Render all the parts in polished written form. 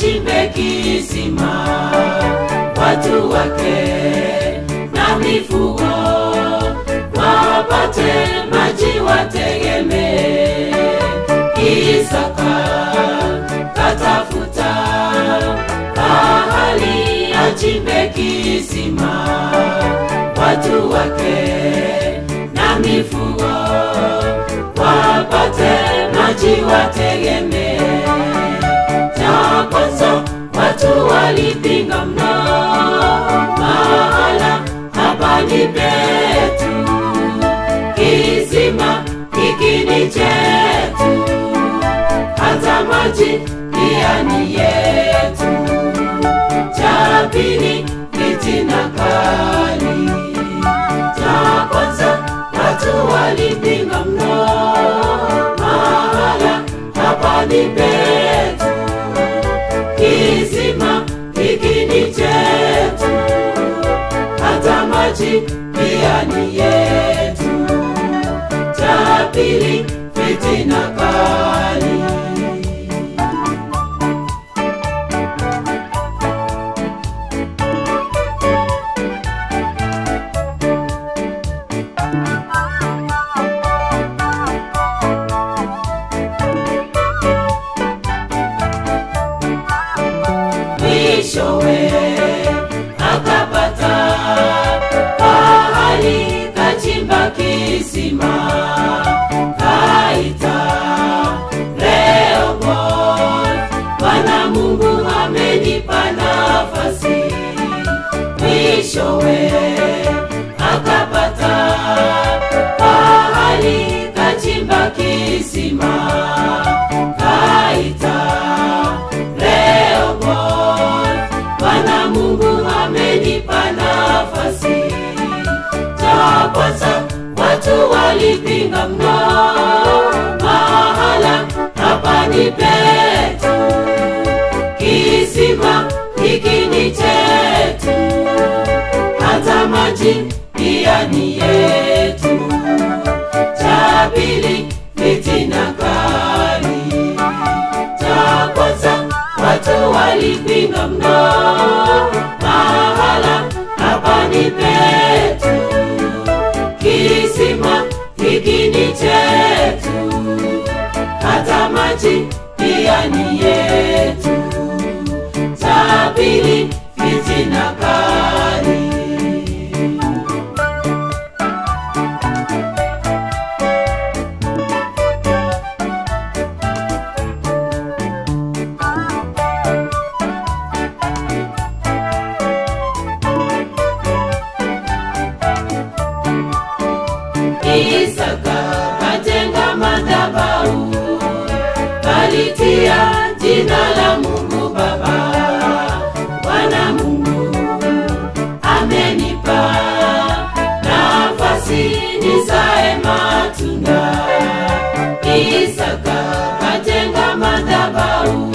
achimbe kisima, watu wake na mifugo wapate maji wategemee. Isaka katafuta mahali achimbe kisima, watu wake na mifugo wapate maji wategemee. Cha kwanza watu walipinga mno, mahala hapa ni petu, kisima hiki ni chetu, hata maji pia ni yetu. Cha pili fitina kali, cha kwanza watu walipinga mno, mahala hapa ni petu, kisima hiki ni chetu, hata maji pia ni yetu. Cha pili fitina kali. Mwishowe akapata pahali kachimba kisima, kaita Rehoboth, Bwana Mungu amenipa nafasi. Mwishowe akapata pahali kachimba kisima, kaita Bwana Mungu amenipa nafasi. Cha kwanza watu walipinga mno, mahala hapa ni petu, kisima hiki ni chetu, hata maji pia ni yetu. Cha pili fitina kali, cha kwanza watu walipinga mno, mahala hapa ni petu, kisima hiki ni chetu, hata maji pia ni yetu. Cha pili fitina kali. Isaka kajenga madhabahu, kalitia jina la Mungu Baba. Bwana Mungu amenipa nafasi nizae matunda. Isaka kajenga madhabahu,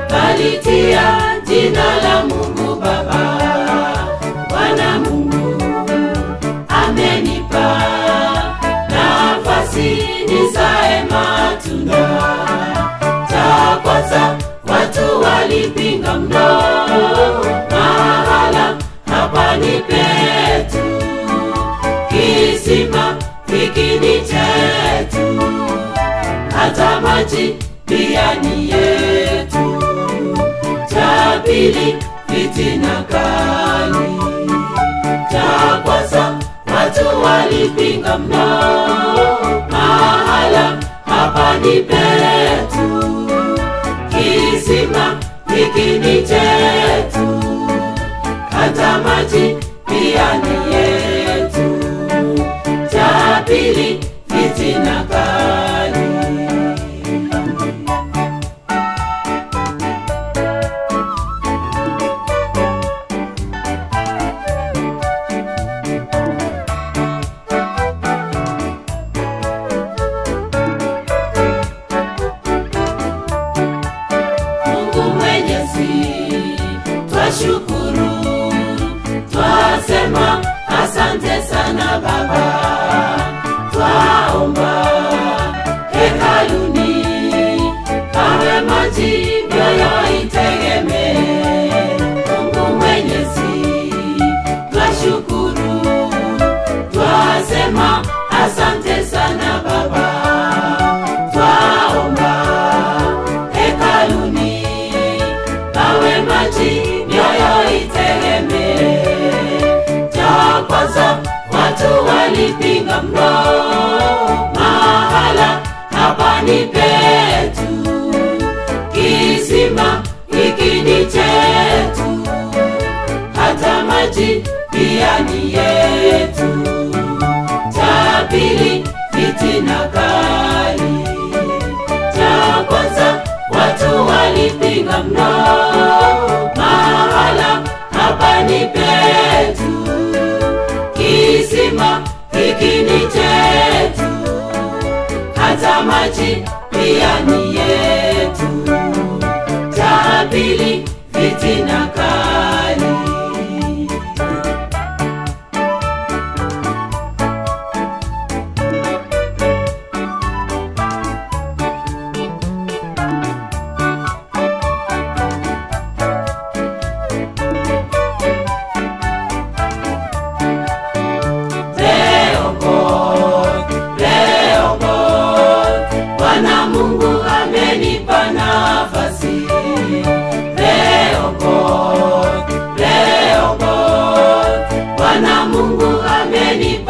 kalitia jina la Mungu Baba. Bwana Mungu amenipa nafasi nizae matunda. Cha kwanza watu walipinga mno, mahala hapa ni petu, kisima hiki ni chetu, hata maji pia ni yetu. Cha pili fitina kali, cha kwanza watu walipinga mno, mahala hapa ni petu, kisima hiki ni chetu, hata maji pia ni yetu. Cha pili fitina kali. Twashukuru, twasema asante sana Baba. Twaomba hekaluni kawe maji mioyo ite walipinga mno, mahala hapa ni petu, kisima hiki ni chetu, hata maji pia ni yetu. Cha pili, fitina kali. Cha kwanza, watu walipinga mno, mahala hapa ni petu, kisima hiki ni chetu, hata maji pia ni yetu. Cha pili, fitina kali. Bwana Mungu amenipa nafasi. Leo God, Bwana Mungu amenipa